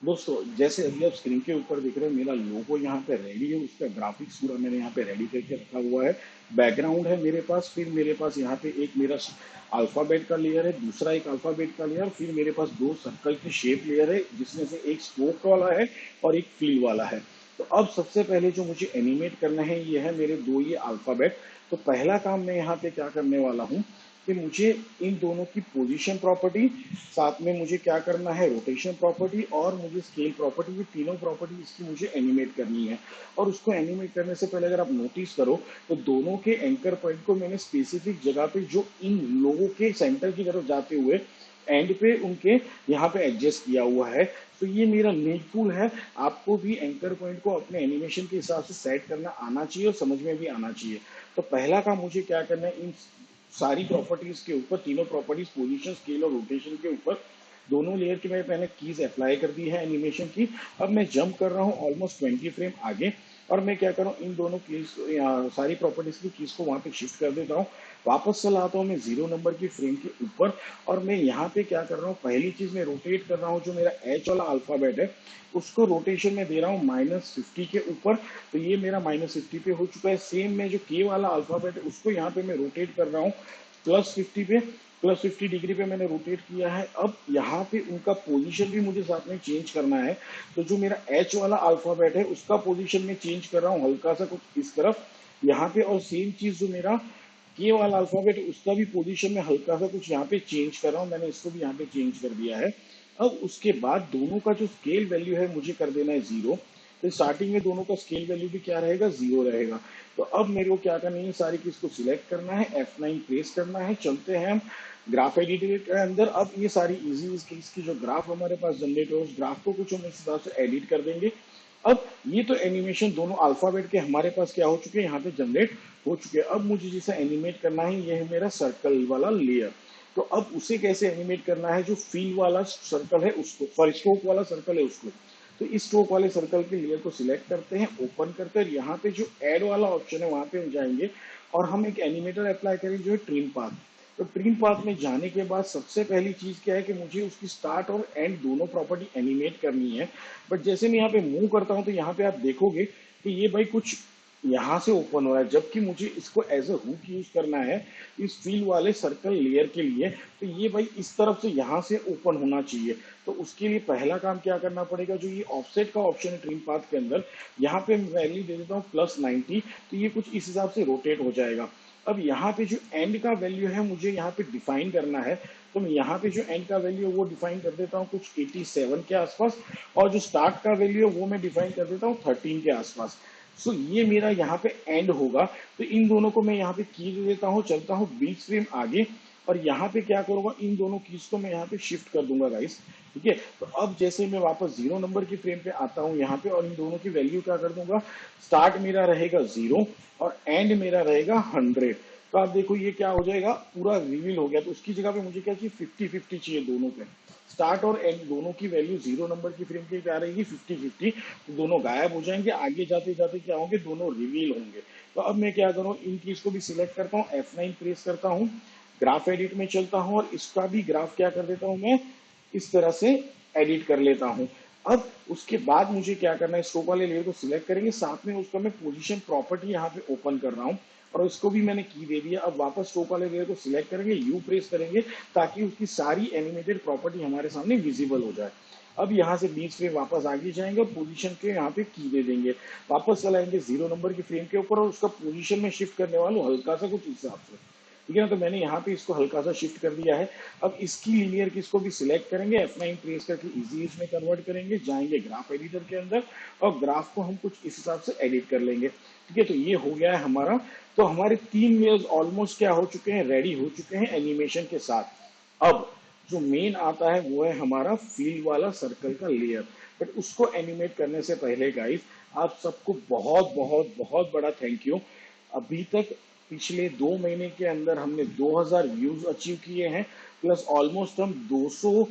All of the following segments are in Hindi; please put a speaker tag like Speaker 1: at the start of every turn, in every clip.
Speaker 1: दोस्तों जैसे अभी आप स्क्रीन के ऊपर देख रहे हैं मेरा लोगो यहाँ पे रेडी है, उसका ग्राफिक्स पूरा मैंने यहाँ पे रेडी करके रखा हुआ है। बैकग्राउंड है मेरे पास, फिर मेरे पास यहाँ पे एक मेरा अल्फाबेट का लेयर है, दूसरा एक अल्फाबेट का लेयर, फिर मेरे पास दो सर्कल की शेप लेयर है जिसमें से एक स्पोक वाला है और एक फिल वाला है। तो अब सबसे पहले जो मुझे एनिमेट करना है ये है मेरे दो ये अल्फाबेट। तो पहला काम मैं यहाँ पे क्या करने वाला हूँ कि मुझे इन दोनों की पोजीशन प्रॉपर्टी, साथ में मुझे क्या करना है रोटेशन प्रॉपर्टी और मुझे स्केल प्रॉपर्टी, ये तीनों प्रॉपर्टी इसकी मुझे एनिमेट करनी है। और उसको एनिमेट करने से पहले अगर आप नोटिस करो तो दोनों के एंकर पॉइंट को मैंने स्पेसिफिक जगह पे जो इन लोगों के सेंटर की तरफ जाते हुए एंड पे उनके यहाँ पे एडजस्ट किया हुआ है। तो ये मेरा नीडफुल है। आपको भी एंकर पॉइंट को अपने एनिमेशन के हिसाब से सेट करना आना चाहिए और समझ में भी आना चाहिए। तो पहला काम मुझे क्या करना है, इन सारी प्रॉपर्टीज के ऊपर, तीनों प्रॉपर्टीज पोजीशन स्केल और रोटेशन के ऊपर दोनों लेयर की मैंने कीज अप्लाई कर दी है एनिमेशन की। अब मैं जंप कर रहा हूँ ऑलमोस्ट 20 फ्रेम आगे और मैं क्या कर रहा हूँ इन दोनों कीज, सारी प्रॉपर्टीज की कीज को वहां पे शिफ्ट कर देता हूँ। वापस चला आता हूँ मैं 0 नंबर की फ्रेम के ऊपर और मैं यहाँ पे क्या कर रहा हूँ, पहली चीज मैं रोटेट कर रहा हूँ जो मेरा एच वाला अल्फाबेट है उसको रोटेशन में दे रहा हूँ -50 के ऊपर। तो ये मेरा -50 पे हो चुका है। सेम में जो के वाला अल्फाबेट है उसको यहाँ पे मैं रोटेट कर रहा हूँ +50 पे, +50 डिग्री पे मैंने रोटेट किया है। अब यहाँ पे उनका पोजीशन भी मुझे साथ में चेंज करना है। तो जो मेरा एच वाला अल्फाबेट है उसका पोजीशन में चेंज कर रहा हूँ हल्का सा कुछ इस तरफ यहाँ पे, और सेम चीज जो मेरा के वाला अल्फाबेट है उसका भी पोजीशन में हल्का सा कुछ यहाँ पे चेंज कर रहा हूँ। मैंने इसको भी यहाँ पे चेंज कर दिया है। अब उसके बाद दोनों का जो स्केल वैल्यू है मुझे कर देना है 0। तो स्टार्टिंग में दोनों का स्केल वैल्यू भी क्या रहेगा, 0 रहेगा। तो अब मेरे को क्या करना है, सारी चीज को सिलेक्ट करना है, F9 प्रेस करना है, चलते हैं हम ग्राफ एडिटर के अंदर। अब ये सारी इजी इसकी जो ग्राफ हमारे पास जनरेट हो उस ग्राफ को कुछ हम इस हिसाब से एडिट कर देंगे। अब ये तो एनिमेशन दोनों अल्फाबेट के हमारे पास क्या हो चुके हैं, यहाँ पे जनरेट हो चुके हैं। अब मुझे जिसे एनिमेट करना है ये है मेरा सर्कल वाला लेयर। तो अब उसे कैसे एनिमेट करना है, जो फील वाला सर्कल है उसको, सॉरी स्ट्रोक वाला सर्कल है उसको। तो इस स्ट्रोक वाले सर्कल के लेयर को सिलेक्ट करते हैं, ओपन करते हैं, यहाँ पे जो ऐड वाला ऑप्शन है वहां पे हम जाएंगे और हम एक एनिमेटर अप्लाई करेंगे जो है ट्रिम पाथ। तो ट्रिम पाथ में जाने के बाद सबसे पहली चीज क्या है कि मुझे उसकी स्टार्ट और एंड दोनों प्रॉपर्टी एनिमेट करनी है। बट जैसे मैं यहाँ पे मूव करता हूँ तो यहाँ पे आप देखोगे कि ये भाई कुछ यहाँ से ओपन हो रहा है, जबकि मुझे इसको एज अ हुक यूज करना है इस फील वाले सर्कल लेयर के लिए। तो ये भाई इस तरफ से यहाँ से ओपन होना चाहिए। तो उसके लिए पहला काम क्या करना पड़ेगा, जो ये ऑफसेट का ऑप्शन है ट्रिम पाथ के अंदर, यहाँ पे मैं वैल्यू दे देता हूँ +90। तो ये कुछ इस हिसाब से रोटेट हो जाएगा। अब यहाँ पे जो एंड का वैल्यू है मुझे यहाँ पे डिफाइन करना है। तो मैं यहाँ पे जो एंड का वैल्यू है वो डिफाइन कर देता हूँ कुछ 87 के आसपास, और जो स्टार्ट का वैल्यू है वो मैं डिफाइन कर देता हूँ 13 के आसपास। सो ये मेरा यहाँ पे एंड होगा। तो इन दोनों को मैं यहाँ पे की दे देता हूँ, चलता हूँ 20 फ्रेम आगे और यहाँ पे क्या करूंगा, इन दोनों कीज को मैं यहाँ पे शिफ्ट कर दूंगा गाइस। ठीक है, तो अब जैसे मैं वापस 0 नंबर की फ्रेम पे आता हूँ यहाँ पे और इन दोनों की वैल्यू क्या कर दूंगा, स्टार्ट मेरा रहेगा 0 और एंड मेरा रहेगा 100। तो आप देखो ये क्या हो जाएगा, पूरा रिवील हो गया। तो उसकी जगह पे मुझे क्या चाहिए, 50-50 चाहिए दोनों पे। स्टार्ट और एंड दोनों की वैल्यू 0 नंबर की फ्रेम की क्या रहेगी, 50-50। तो दोनों गायब हो जाएंगे, आगे जाते जाते क्या होंगे, दोनों रिवील होंगे। तो अब मैं क्या करूँ, इन चीज को भी सिलेक्ट करता हूँ, F9 प्रेस करता हूँ, ग्राफ एडिट में चलता हूँ और इसका भी ग्राफ क्या कर देता हूँ मैं, इस तरह से एडिट कर लेता हूँ। अब उसके बाद मुझे क्या करना है, स्ट्रोक वाले लेयर को सिलेक्ट करेंगे, साथ में उसका मैं पोजीशन प्रॉपर्टी यहाँ पे ओपन कर रहा हूँ और उसको भी मैंने की दे दिया। अब वापस स्ट्रोक वाले लेयर को सिलेक्ट करेंगे, यू प्रेस करेंगे ताकि उसकी सारी एनिमेटेड प्रॉपर्टी हमारे सामने विजिबल हो जाए। अब यहाँ से बीच में वापस आगे जाएंगे और पोजीशन के यहाँ पे की दे देंगे, वापस चलाएंगे 0 नंबर की फ्रेम के ऊपर और उसका पोजीशन में शिफ्ट करने वाला हूँ हल्का सा कुछ इस हिसाब से। ठीक है ना, तो मैंने यहाँ पे इसको हल्का सा शिफ्ट कर दिया है। अब इसकी लीनियर की इसको भी सिलेक्ट करेंगे, F9 प्रेस करके इजी इसमें कन्वर्ट करेंगे, जाएंगे ग्राफ एडिटर के अंदर और ग्राफ को हम कुछ इस हिसाब से एडिट कर लेंगे। ठीक है, तो ये हो गया है हमारा। तो हमारे 3 लेयर्स ऑलमोस्ट क्या हो चुके हैं, रेडी हो चुके हैं एनिमेशन के साथ। अब जो मेन आता है वो है हमारा फील वाला सर्कल का लेयर। बट उसको एनिमेट करने से पहले गाइस आप सबको बहुत बहुत बहुत बड़ा थैंक यू। अभी तक पिछले 2 महीने के अंदर हमने 2000 व्यूज अचीव किए हैं, प्लस ऑलमोस्ट हम 200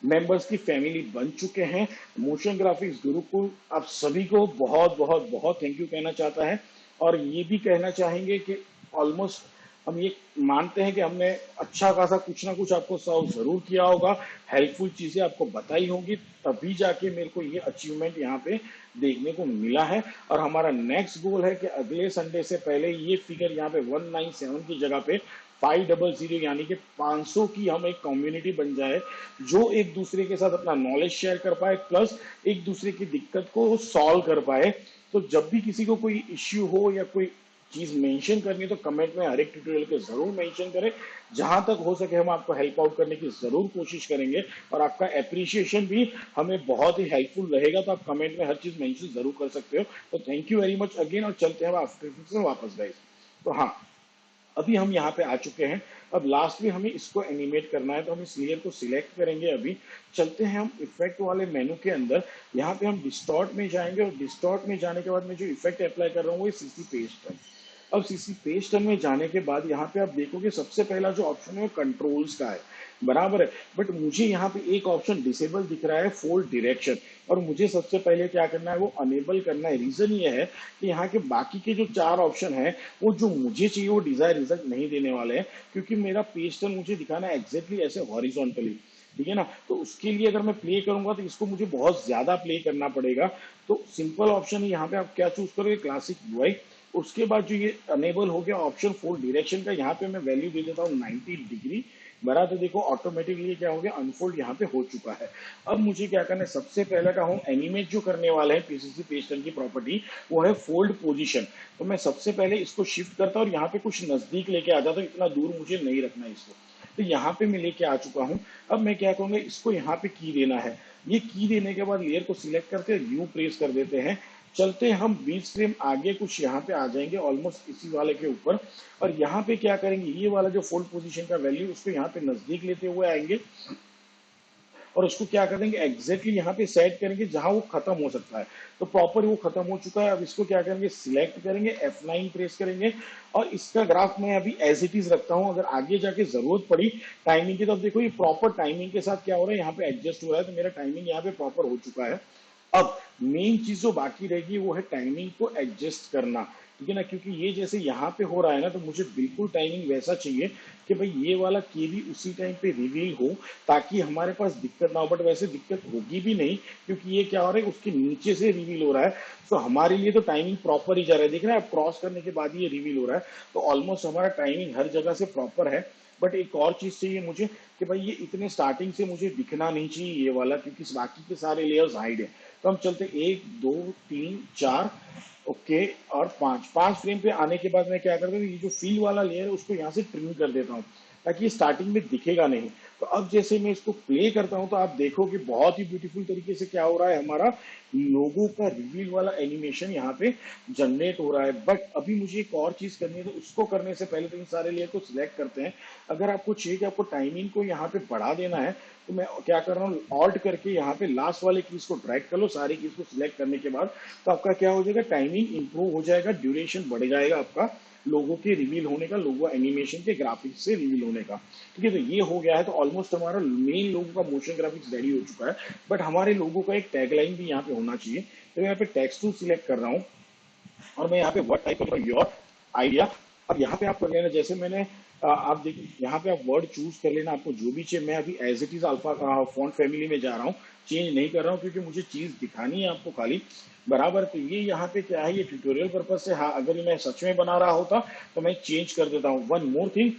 Speaker 1: मेंबर्स की फैमिली बन चुके हैं। मोशन ग्राफिक्स गुरुकुल आप सभी को बहुत बहुत बहुत थैंक यू कहना चाहता है। और ये भी कहना चाहेंगे कि ऑलमोस्ट हम ये मानते हैं कि हमने अच्छा खासा कुछ ना कुछ आपको सर्व जरूर किया होगा, हेल्पफुल चीजें आपको बताई होंगी, तभी जाके मेरे को ये अचीवमेंट यहाँ पे देखने को मिला है। और हमारा नेक्स्ट गोल है कि अगले संडे से पहले ये फिगर यहाँ पे 197 की जगह पे 500 यानी कि 500 की हम एक कम्युनिटी बन जाए, जो एक दूसरे के साथ अपना नॉलेज शेयर कर पाए, प्लस एक दूसरे की दिक्कत को सॉल्व कर पाए। तो जब भी किसी को कोई इश्यू हो या कोई चीज मेंशन करनी है तो कमेंट में हर एक ट्यूटोरियल के जरूर मेंशन करें। जहां तक हो सके हम आपको हेल्प आउट करने की जरूर कोशिश करेंगे, और आपका एप्रिसिएशन भी हमें बहुत ही हेल्पफुल रहेगा। तो आप कमेंट में हर चीज मेंशन जरूर कर सकते हो। तो thank you very much again, और चलते हैं आफ्टर से वापस गाइस। तो हाँ, अभी हम यहाँ पे आ चुके हैं। अब लास्ट में हमें इसको एनिमेट करना है, तो हम इस लेयर को सिलेक्ट करेंगे। अभी चलते हैं हम इफेक्ट वाले मेनू के अंदर। यहाँ पे हम डिस्टॉर्ट में जाएंगे, और डिस्टॉर्ट में जाने के बाद मैं जो इफेक्ट अप्लाई कर रहा हूँ वो सीसी पेस्ट है। अब सीसी पेस्ट में जाने के बाद यहाँ पे आप देखोगे सबसे पहला जो ऑप्शन है वो कंट्रोल्स का है, बराबर है। बट मुझे यहाँ पे एक ऑप्शन डिसेबल दिख रहा है, फोल्ड डायरेक्शन, और मुझे सबसे पहले क्या करना है वो अनेबल करना है। रीजन ये है कि यहाँ के बाकी के जो 4 ऑप्शन है वो जो मुझे चाहिए वो डिजायर रिजल्ट नहीं देने वाले हैं, क्योंकि मेरा पेज टर्न मुझे दिखाना है एग्जैक्टली ऐसे हॉरिजॉन्टली, ठीक है ना। तो उसके लिए अगर मैं प्ले करूंगा तो इसको मुझे बहुत ज्यादा प्ले करना पड़ेगा। तो सिंपल ऑप्शन है यहाँ पे, आप क्या चूज करोगे, क्लासिक यूआई। उसके बाद जो ये अनेबल हो गया ऑप्शन फोर डायरेक्शन का, यहाँ पे मैं वैल्यू दे देता हूँ 90 डिग्री, बरा। तो देखो ऑटोमेटिकली क्या हो गया, अनफोल्ड यहाँ पे हो चुका है। अब मुझे क्या करना है, सबसे पहले का हम एनिमेट जो करने वाले हैं पीसीसी पेज टर्न की प्रॉपर्टी, वो है फोल्ड पोजीशन। तो मैं सबसे पहले इसको शिफ्ट करता हूँ और यहाँ पे कुछ नजदीक लेके आ जाता हूँ, इतना दूर मुझे नहीं रखना है इसको। तो यहाँ पे मैं लेके आ चुका हूँ। अब मैं क्या करूंगा, इसको यहाँ पे की देना है। ये की देने के बाद लेयर को सिलेक्ट करके यू प्रेस कर देते हैं। चलते हैं हम 20 फ्रेम आगे, कुछ यहाँ पे आ जाएंगे ऑलमोस्ट इसी वाले के ऊपर। और यहाँ पे क्या करेंगे, ये वाला जो फोल्ड पोजीशन का वैल्यू उसको यहाँ पे नजदीक लेते हुए आएंगे, और उसको क्या कर देंगे एग्जैक्टली यहाँ पे सेट करेंगे जहां वो खत्म हो सकता है। तो प्रॉपर वो खत्म हो चुका है। अब इसको क्या करेंगे, सिलेक्ट करेंगे, F9 प्रेस करेंगे, और इसका ग्राफ मैं अभी एज इट इज रखता हूं। अगर आगे जाके जरूरत पड़ी टाइमिंग की, तो अब देखो ये प्रॉपर टाइमिंग के साथ क्या हो रहा है, यहाँ पे एडजस्ट हो रहा है। तो मेरा टाइमिंग यहाँ पे प्रॉपर हो चुका है। अब मेन चीज जो बाकी रहेगी वो है टाइमिंग को एडजस्ट करना, ठीक है ना। क्योंकि ये जैसे यहाँ पे हो रहा है ना, तो मुझे बिल्कुल टाइमिंग वैसा चाहिए कि भाई ये वाला के भी उसी टाइम पे रिवील हो, ताकि हमारे पास दिक्कत ना हो। बट वैसे दिक्कत होगी भी नहीं, क्योंकि ये क्या हो रहा है, उसके नीचे से रिवील हो रहा है। तो हमारे लिए तो टाइमिंग प्रॉपर ही जा रहा है, देख रहे हैं आप, क्रॉस करने के बाद ही ये रिवील हो रहा है। तो ऑलमोस्ट हमारा टाइमिंग हर जगह से प्रॉपर है। बट एक और चीज चाहिए मुझे कि भाई ये इतने स्टार्टिंग से मुझे दिखना नहीं चाहिए ये वाला, क्योंकि बाकी के सारे लेयर्स हाइड है। तो हम चलते 1 2 3 4, ओके, और 5 फ्रेम पे आने के बाद मैं क्या करता हूँ, ये जो फील वाला लेयर है उसको यहाँ से ट्रिम कर देता हूँ, ताकि ये स्टार्टिंग में दिखेगा नहीं। तो अब जैसे मैं इसको प्ले करता हूं तो आप देखो कि बहुत ही ब्यूटीफुल तरीके से क्या हो रहा है, हमारा लोगो का रिवील वाला एनिमेशन यहाँ पे जनरेट हो रहा है। बट अभी मुझे एक और चीज करनी है, तो उसको करने से पहले तो इन सारे लेयर को सिलेक्ट करते हैं। अगर आपको चाहिए कि आपको टाइमिंग को यहाँ पे बढ़ा देना है, तो मैं क्या कर रहा हूँ, ऑल्ट करके यहाँ पे लास्ट वाले कीज को ड्रैग कर लो, सारी कीज को सिलेक्ट करने के बाद। तो आपका क्या हो जाएगा, टाइमिंग इंप्रूव हो जाएगा, ड्यूरेशन बढ़ जाएगा आपका लोगों के रिवील होने का, लोगो एनिमेशन के ग्राफिक्स से रिवील होने का, ठीक है। तो ये हो गया है। तो ऑलमोस्ट हमारा मेन लोगो का मोशन ग्राफिक्स रेडी हो चुका है। बट हमारे लोगो का एक टैगलाइन भी यहाँ पे होना चाहिए। तो मैं यहाँ पे टेक्स्ट टू सिलेक्ट कर रहा हूँ, और मैं यहाँ पे वर्ड टाइप करूंगा, योर आइडिया। अब यहाँ पे आप कर लेना, जैसे मैंने आप देखिए यहाँ पे आप वर्ड चूज कर लेना, आपको जो भी चाहिए। मैं अभी as it is alpha font family में जा रहा हूँ, चेंज नहीं कर रहा हूँ, क्योंकि मुझे चीज दिखानी है आपको खाली, बराबर। तो ये यहाँ पे क्या है, ये ट्यूटोरियल पर्पज से, हाँ अगर ये मैं सच में बना रहा होता तो मैं चेंज कर देता हूँ। वन मोर थिंग,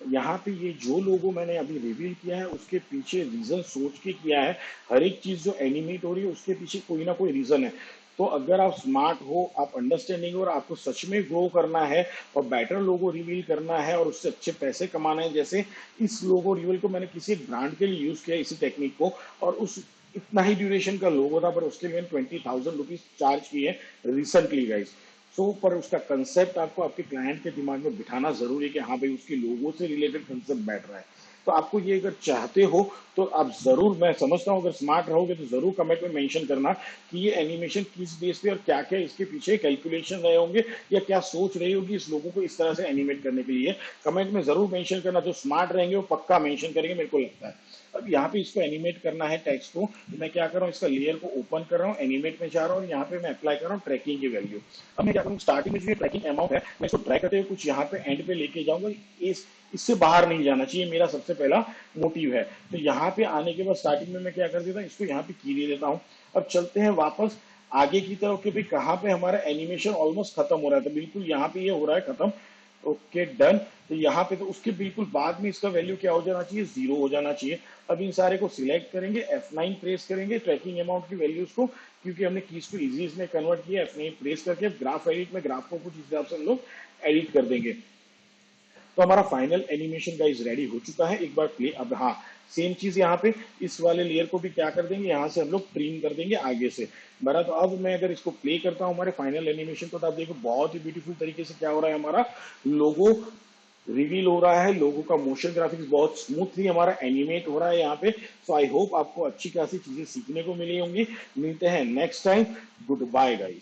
Speaker 1: यहाँ पे ये जो लोगो मैंने अभी रिवील किया है उसके पीछे रीजन सोच के किया है। हर एक चीज जो एनिमेट हो रही है उसके पीछे कोई ना कोई रीजन है। तो अगर आप स्मार्ट हो, आप अंडरस्टैंडिंग हो, और आपको सच में ग्रो करना है और बेटर लोगो रिवील करना है और उससे अच्छे पैसे कमाना है, जैसे इस लोगो रिवील को मैंने किसी ब्रांड के लिए यूज किया इसी टेक्निक को, और उस इतना ही ड्यूरेशन का लोगो था, पर उसके लिए 20,000 रुपीज चार्ज किए रिसेंटली गाइस। सो पर उसका कंसेप्ट आपको आपके क्लाइंट के दिमाग में बिठाना जरूरी है कि हाँ भाई उसके लोगों से रिलेटेड कंसेप्ट बैठ रहा है। तो आपको ये अगर चाहते हो तो आप जरूर, मैं समझता हूँ अगर स्मार्ट रहोगे तो जरूर कमेंट में मेंशन करना कि ये एनिमेशन किस बेस पे और क्या क्या इसके पीछे कैलकुलेशन रहे होंगे या क्या सोच रही होगी इस लोगों को इस तरह से एनिमेट करने के लिए। कमेंट में जरूर मेंशन करना, जो स्मार्ट रहेंगे वो पक्का मेंशन करेंगे मेरे को लगता है। अब यहाँ पे इसको एनिमेट करना है टेक्स्ट को, तो मैं क्या कर रहा हूँ, इसका लेयर को ओपन कर रहा हूँ, एनिमेट में जा रहा हूँ और यहाँ पे मैं अप्लाई कर रहा हूँ ट्रैकिंग की वैल्यू। अब मैं क्या करूँ, स्टार्टिंग में जो ट्रैकिंग अमाउंट है मैं इसको ड्रैग करते हुए कुछ यहाँ पे एंड पे लेके जाऊंगा। इससे बाहर नहीं जाना चाहिए, मेरा सबसे पहला मोटिव है। तो यहाँ पे आने के बाद स्टार्टिंग में मैं क्या कर देता हूँ, इसको यहाँ पे की दे देता हूँ। अब चलते हैं वापस आगे की तरफ कि भाई कहाँ पे हमारा एनिमेशन ऑलमोस्ट खत्म हो रहा है। तो बिल्कुल यहाँ पे ये हो रहा है खत्म। Okay done. तो यहाँ पे तो उसके बिल्कुल बाद में इसका वैल्यू क्या हो जाना चाहिए, 0 हो जाना चाहिए। अब इन सारे को सिलेक्ट करेंगे, F9 प्रेस करेंगे ट्रैकिंग अमाउंट की वैल्यूज को, क्योंकि हमने कीज को इजी इसमें कन्वर्ट किया। F9 प्रेस करके ग्राफ एडिट में ग्राफ को कुछ हिसाब से हम लोग एडिट कर देंगे। तो हमारा फाइनल एनिमेशन गाइस रेडी हो चुका है। एक बार प्ले, अब हाँ सेम चीज यहाँ पे इस वाले लेयर को भी क्या कर देंगे, यहाँ से हम लोग ट्रिम कर देंगे आगे से। बड़ा तो अब मैं अगर इसको प्ले करता हूँ हमारे फाइनल एनिमेशन को, तो आप देखो बहुत ही ब्यूटीफुल तरीके से क्या हो रहा है, हमारा लोगो रिवील हो रहा है। लोगो का मोशन ग्राफिक्स बहुत स्मूथली हमारा एनिमेट हो रहा है यहाँ पे। सो आई होप आपको अच्छी खासी चीजें सीखने को मिली होंगी। मिलते हैं next time. Good bye guys.